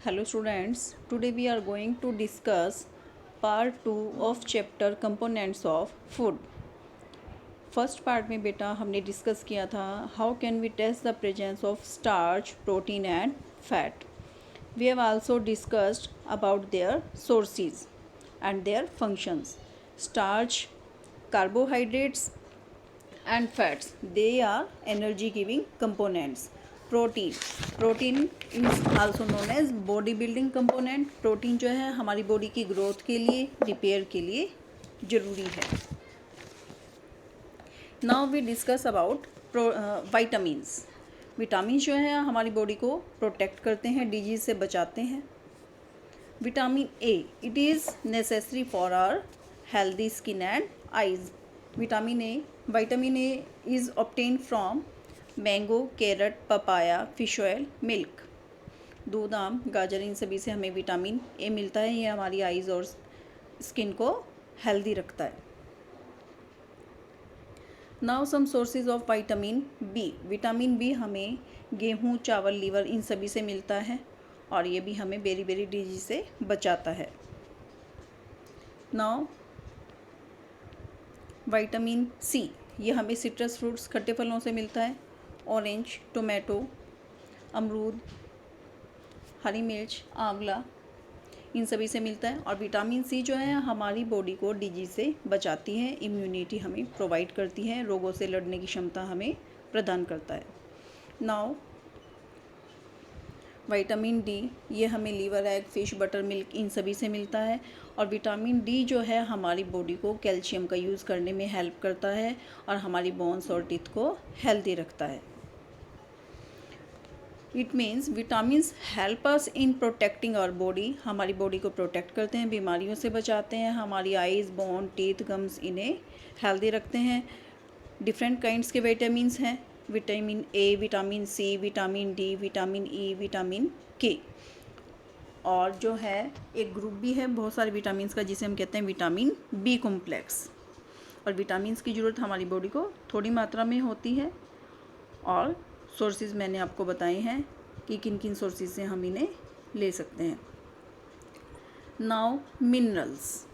Hello students, today we are going to discuss part 2 of chapter components of food. First part में बेटा हमने discuss किया था how can we test the presence of starch protein and fat. We have also discussed about their sources and their functions. Starch, carbohydrates and fats, they are energy giving components. Protein is also known as body building component. Protein जो है हमारी body की growth के लिए, repair के लिए ज़रूरी है. Now we discuss about vitamins. Vitamin जो है हमारी बॉडी को प्रोटेक्ट करते हैं, डिजीज से बचाते हैं. Vitamin A, it is necessary for our healthy skin and eyes. Vitamin A is obtained from mango, carrot, papaya, fish oil, milk. दूध, आम, गाजर, इन सभी से हमें विटामिन ए मिलता है. ये हमारी आइज़ और स्किन को हेल्दी रखता है. Now some sources of vitamin B. Vitamin B हमें गेहूँ, चावल, लीवर, इन सभी से मिलता है और ये भी हमें बेरी बेरी डिजीज से बचाता है. नाउ विटामिन सी, ये हमें सिट्रस फ्रूट्स, खट्टे फलों से मिलता है. ऑरेंज, टोमेटो, अमरूद, हरी मिर्च, आंवला, इन सभी से मिलता है. और विटामिन सी जो है हमारी बॉडी को डिजीज से बचाती है, इम्यूनिटी हमें प्रोवाइड करती है, रोगों से लड़ने की क्षमता हमें प्रदान करता है. नाउ विटामिन डी, ये हमें liver, egg, fish, butter, milk, इन सभी से मिलता है. और विटामिन डी जो है हमारी बॉडी को कैल्शियम का यूज़ करने में हेल्प करता है और हमारी बोन्स और टीथ को हेल्दी रखता है. It means vitamins help us in protecting our body. हमारी बॉडी को प्रोटेक्ट करते हैं, बीमारियों से बचाते हैं, हमारी आइज़, बोन, टीथ, गम्स, इन्हें हेल्दी रखते हैं. डिफरेंट काइंड्स के विटामिन्स हैं. Vitamin A, vitamin C, vitamin D, vitamin E, vitamin K. और जो है एक ग्रुप भी है बहुत सारे विटामिन्स का जिसे हम कहते हैं विटामिन बी कॉम्प्लेक्स. और विटामिन्स की ज़रूरत हमारी बॉडी को थोड़ी मात्रा में होती है. और सोर्सेज मैंने आपको बताए हैं कि किन किन सोर्सेज से हम इन्हें ले सकते हैं. नाउ मिनरल्स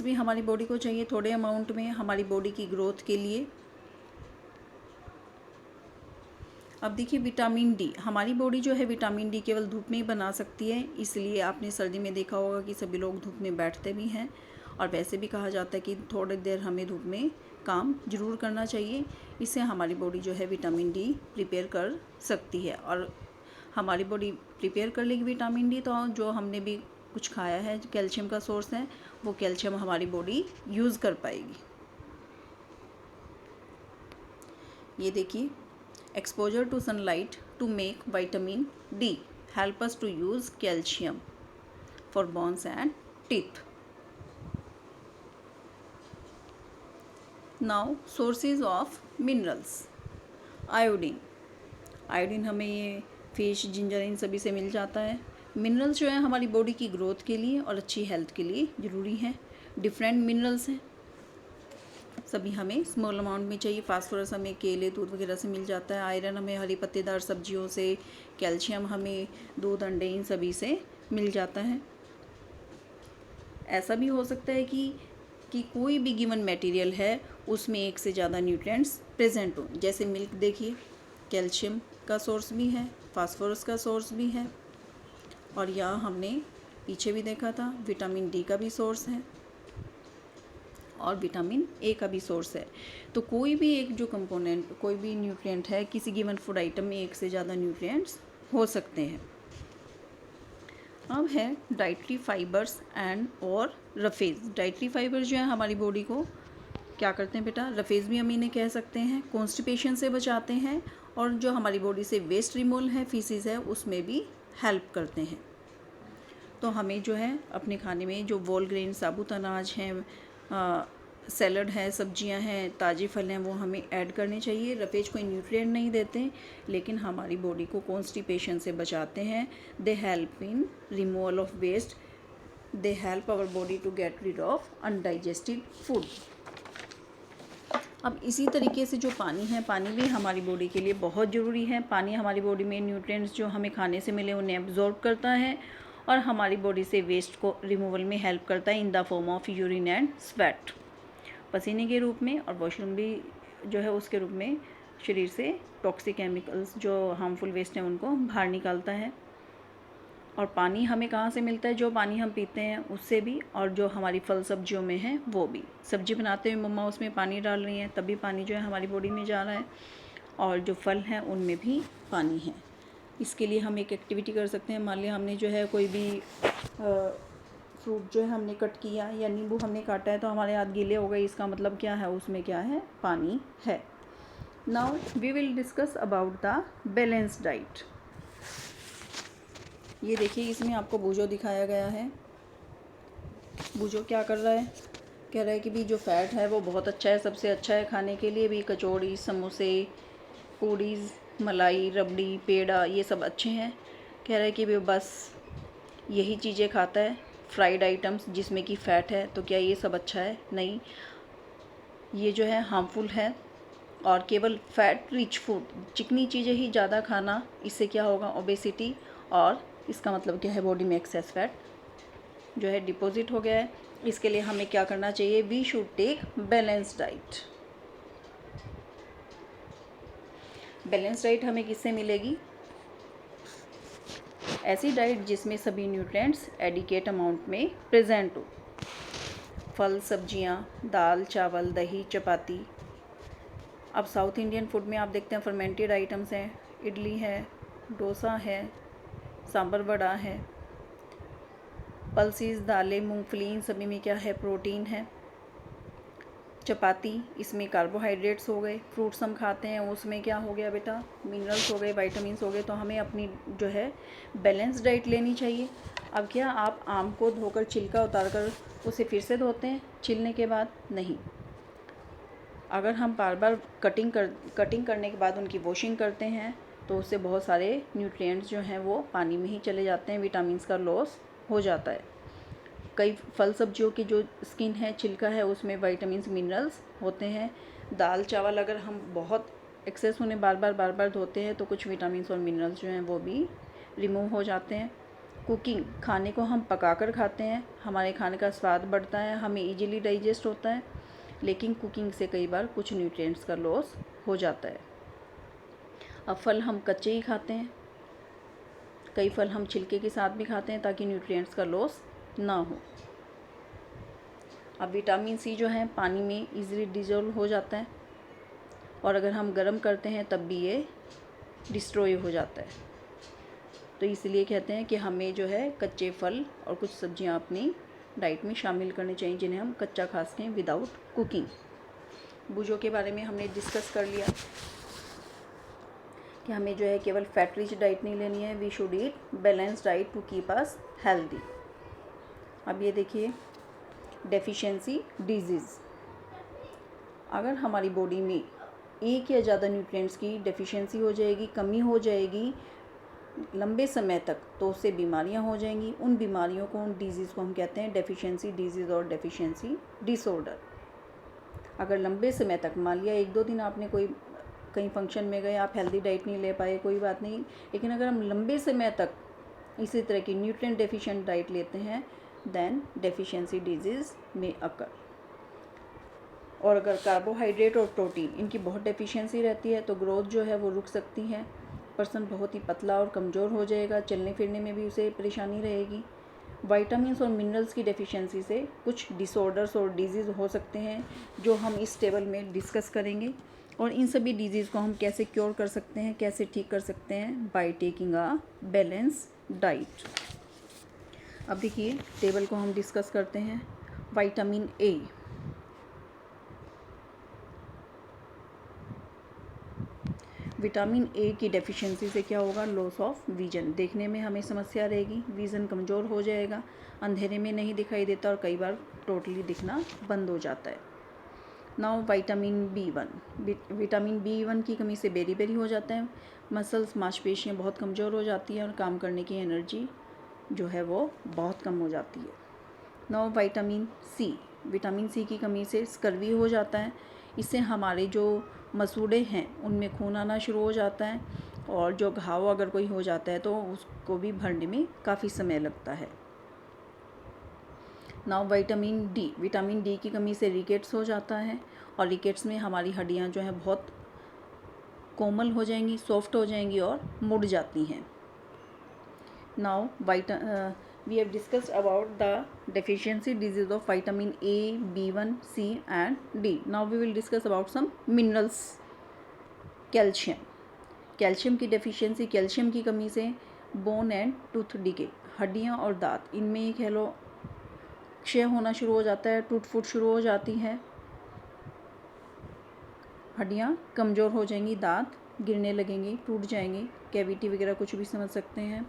भी हमारी बॉडी को चाहिए थोड़े अमाउंट में हमारी बॉडी की ग्रोथ के लिए. अब देखिए विटामिन डी, हमारी बॉडी जो है विटामिन डी केवल धूप में ही बना सकती है. इसलिए आपने सर्दी में देखा होगा कि सभी लोग धूप में बैठते भी हैं. और वैसे भी कहा जाता है कि थोड़ी देर हमें धूप में काम ज़रूर करना चाहिए. इससे हमारी बॉडी जो है विटामिन डी प्रिपेयर कर सकती है. और हमारी बॉडी प्रिपेयर कर लेगी विटामिन डी तो जो हमने भी कुछ खाया है, कैल्शियम का सोर्स है, वो कैल्शियम हमारी बॉडी यूज़ कर पाएगी. ये देखिए, exposure to sunlight to make vitamin D help us to use calcium for bones and teeth. Now sources of minerals. Iodine हमें ये फिश, जिंजर, इन सभी से मिल जाता है. मिनरल्स जो है हमारी बॉडी की ग्रोथ के लिए और अच्छी हेल्थ के लिए ज़रूरी हैं. डिफरेंट मिनरल्स हैं, सभी हमें स्मॉल अमाउंट में चाहिए. फास्फोरस हमें केले, दूध वगैरह से मिल जाता है. आयरन हमें हरी पत्तेदार सब्जियों से. कैल्शियम हमें दूध, अंडे, इन सभी से मिल जाता है. ऐसा भी हो सकता है कि कोई भी गिवन मटेरियल है उसमें एक से ज़्यादा न्यूट्रिएंट्स प्रेजेंट हो. जैसे मिल्क देखिए, कैल्शियम का सोर्स भी है, फास्फोरस का सोर्स भी है. और यहाँ हमने पीछे भी देखा था विटामिन डी का भी सोर्स है और विटामिन ए का भी सोर्स है. तो कोई भी एक जो कंपोनेंट, कोई भी न्यूट्रिएंट है, किसी गिवन फूड आइटम में एक से ज़्यादा न्यूट्रिएंट्स हो सकते हैं. अब है डाइटरी फाइबर्स एंड और रफेज. डाइटरी फाइबर्स जो है हमारी बॉडी को क्या करते हैं बेटा, रफेज भी हम इन्हें कह सकते हैं, कॉन्स्टिपेशन से बचाते हैं. और जो हमारी बॉडी से वेस्ट रिमूवल है, फीसिस है, उसमें भी हेल्प करते हैं. तो हमें जो है अपने खाने में जो वोल ग्रेन, साबुत अनाज हैं, सैलड है, सब्जियां हैं, ताज़े फल हैं, वो हमें ऐड करने चाहिए. रफेज कोई न्यूट्रिएंट नहीं देते लेकिन हमारी बॉडी को कॉन्स्टिपेशन से बचाते हैं. They help in removal of waste. They help our body to get rid of undigested food. अब इसी तरीके से जो पानी है, पानी भी हमारी बॉडी के लिए बहुत ज़रूरी है। पानी हमारी बॉडी में न्यूट्रिएंट्स जो हमें खाने से मिले उन्हें एब्जॉर्ब करता है और हमारी बॉडी से वेस्ट को रिमूवल में हेल्प करता है in the form of urine and sweat, पसीने के रूप में, और वॉशरूम भी जो है उसके रूप में शरीर से टॉक्सिक केमिकल्स जो हार्मफुल वेस्ट हैं उनको बाहर निकालता है। और पानी हमें कहाँ से मिलता है? जो पानी हम पीते हैं उससे भी, और जो हमारी फल सब्जियों में है वो भी। सब्जी बनाते हुए मम्मा उसमें पानी डाल रही हैं, तभी पानी जो है हमारी बॉडी में जा रहा है, और जो फल हैं उनमें भी पानी है। इसके लिए हम एक एक्टिविटी कर सकते हैं। मान लिया हमने जो है कोई भी फ्रूट जो है हमने कट किया या नींबू हमने काटा है तो हमारे हाथ गीले हो गए, इसका मतलब क्या है? उसमें क्या है? पानी है। Now we will discuss about the balance diet. ये देखिए, इसमें आपको बूजो दिखाया गया है। बूजो क्या कर रहा है? कह रहा है कि भी जो फ़ैट है वो बहुत अच्छा है, सबसे अच्छा है खाने के लिए भी। कचौड़ी, समोसे, पूड़ीज़, मलाई, रबड़ी, पेड़ा, ये सब अच्छे हैं। कह रहा है कि भी बस यही चीज़ें खाता है, फ्राइड आइटम्स जिसमें कि फ़ैट है, तो क्या ये सब अच्छा है? नहीं, ये जो है हार्मफुल है। और केवल फैट रिच फूड, चिकनी चीज़ें ही ज़्यादा खाना, इससे क्या होगा? ओबेसिटी, और इसका मतलब क्या है? बॉडी में एक्सेस फैट जो है डिपॉजिट हो गया है। इसके लिए हमें क्या करना चाहिए? We should take balance diet. Balance diet हमें किससे मिलेगी? ऐसी डाइट जिसमें सभी न्यूट्रिएंट्स एडिकेट अमाउंट में प्रेजेंट हो। फल, सब्जियां, दाल, चावल, दही, चपाती। अब साउथ इंडियन फूड में आप देखते हैं फर्मेंटेड आइटम्स हैं, इडली है, डोसा है, सांभर वड़ा है, पल्सीज, दालें, मूंगफली, इन सभी में क्या है? प्रोटीन है। चपाती, इसमें कार्बोहाइड्रेट्स हो गए। फ्रूट्स हम खाते हैं उसमें क्या हो गया बेटा? मिनरल्स हो गए, विटामिन्स हो गए। तो हमें अपनी जो है बैलेंस डाइट लेनी चाहिए। अब क्या आप आम को धोकर छिलका उतार कर उसे फिर से धोते हैं छिलने के बाद? नहीं। अगर हम बार बार कटिंग करने के बाद उनकी वॉशिंग करते हैं तो उससे बहुत सारे न्यूट्रिएंट्स जो हैं वो पानी में ही चले जाते हैं, विटामिन्स का लॉस हो जाता है। कई फल सब्जियों की जो स्किन है, छिलका है, उसमें विटामिन्स, मिनरल्स होते हैं। दाल चावल अगर हम बहुत एक्सेस उन्हें बार बार धोते हैं तो कुछ विटामिन्स और मिनरल्स जो हैं वो भी रिमूव हो जाते हैं। कुकिंग, खाने को हम पकाकर खाते हैं, हमारे खाने का स्वाद बढ़ता है, हमें इजीली डाइजेस्ट होता है, लेकिन कुकिंग से कई बार कुछ न्यूट्रिएंट्स का लॉस हो जाता है। अब फल हम कच्चे ही खाते हैं, कई फल हम छिलके के साथ भी खाते हैं ताकि न्यूट्रिएंट्स का लॉस ना हो। अब विटामिन सी जो है पानी में इजीली डिजोल्व हो जाता है, और अगर हम गर्म करते हैं तब भी ये डिस्ट्रॉय हो जाता है। तो इसलिए कहते हैं कि हमें जो है कच्चे फल और कुछ सब्जियां अपनी डाइट में शामिल करनी चाहिए जिन्हें हम कच्चा खा सकें विदाउट कुकिंग। बूजों के बारे में हमने डिस्कस कर लिया कि हमें जो है केवल फैट रिच डाइट नहीं लेनी है, we should eat balance diet to keep us healthy. अब ये देखिए, डेफिशिएंसी डिजीज़। अगर हमारी बॉडी में एक या ज़्यादा न्यूट्रिएंट्स की डेफिशिएंसी हो जाएगी, कमी हो जाएगी लंबे समय तक, तो उससे बीमारियां हो जाएंगी। उन बीमारियों को, उन डिजीज़ को हम कहते हैं डेफिशिएंसी डिजीज़ और डेफिशिएंसी डिसऑर्डर। अगर लंबे समय तक, मान लिया 1-2 दिन आपने कहीं फंक्शन में गए, आप हेल्दी डाइट नहीं ले पाए, कोई बात नहीं, लेकिन अगर हम लंबे समय तक इसी तरह की न्यूट्रिएंट डेफिशिएंट डाइट लेते हैं, देन डेफिशिएंसी डिजीज़ में अकर। और अगर कार्बोहाइड्रेट और प्रोटीन इनकी बहुत डेफिशिएंसी रहती है तो ग्रोथ जो है वो रुक सकती है, पर्सन बहुत ही पतला और कमज़ोर हो जाएगा, चलने फिरने में भी उसे परेशानी रहेगी। विटामिन्स और मिनरल्स की डेफिशिएंसी से कुछ डिसऑर्डर्स और डिजीज़ हो सकते हैं जो हम इस टेबल में डिस्कस करेंगे। और इन सभी डिजीज़ को हम कैसे क्योर कर सकते हैं, कैसे ठीक कर सकते हैं? By taking a balance diet. अब देखिए, टेबल को हम डिस्कस करते हैं। विटामिन ए, विटामिन ए की डेफिशिएंसी से क्या होगा? लॉस ऑफ विजन, देखने में हमें समस्या रहेगी, विज़न कमज़ोर हो जाएगा, अंधेरे में नहीं दिखाई देता और कई बार टोटली दिखना बंद हो जाता है। Now vitamin B1, vitamin B1 की कमी से बेरी हो जाता है, मसल्स, मांसपेशियाँ बहुत कमज़ोर हो जाती हैं और काम करने की एनर्जी जो है वो बहुत कम हो जाती है। नाउ विटामिन सी की कमी से स्कर्वी हो जाता है, इससे हमारे जो मसूड़े हैं उनमें खून आना शुरू हो जाता है, और जो घाव अगर कोई हो जाता है तो उसको भी भरने में काफ़ी समय लगता है। नाउ विटामिन डी की कमी से रिकेट्स हो जाता है, और रिकेट्स में हमारी हड्डियाँ जो हैं बहुत कोमल हो जाएंगी, सॉफ्ट हो जाएंगी और मुड़ जाती हैं। Now we have discussed about the deficiency disease of vitamin A, B1, C and D. Now we will discuss about some minerals. Calcium की डेफिशिएंसी, कैल्शियम की कमी से बोन एंड टूथ डिके, हड्डियाँ और दांत इनमें ही कह लो क्षय होना शुरू हो जाता है, टूट फूट शुरू हो जाती है, हड्डियाँ कमज़ोर हो जाएंगी, दांत गिरने लगेंगे, टूट जाएंगे, कैविटी वगैरह कुछ भी समझ सकते हैं।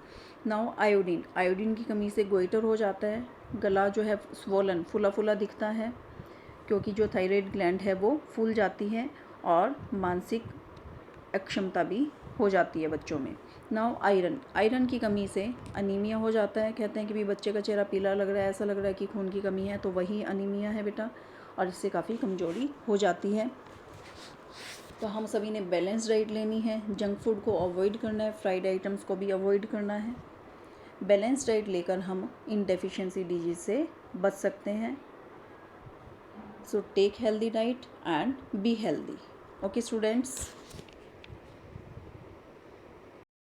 नाउ आयोडीन की कमी से गोइटर हो जाता है, गला जो है स्वोलन फूला फूला दिखता है, क्योंकि जो थायराइड ग्लैंड है वो फूल जाती है, और मानसिक अक्षमता भी हो जाती है बच्चों में। नाउ आयरन की कमी से अनीमिया हो जाता है। कहते हैं कि भी बच्चे का चेहरा पीला लग रहा है, ऐसा लग रहा है कि खून की कमी है, तो वही अनीमिया है बेटा, और इससे काफ़ी कमज़ोरी हो जाती है। तो हम सभी ने बैलेंस डाइट लेनी है, जंक फूड को अवॉइड करना है, फ्राइड आइटम्स को भी अवॉइड करना है। बैलेंस डाइट लेकर हम इन डेफिशिएंसी डिजीज़ से बच सकते हैं। So take healthy diet and be healthy. Okay students.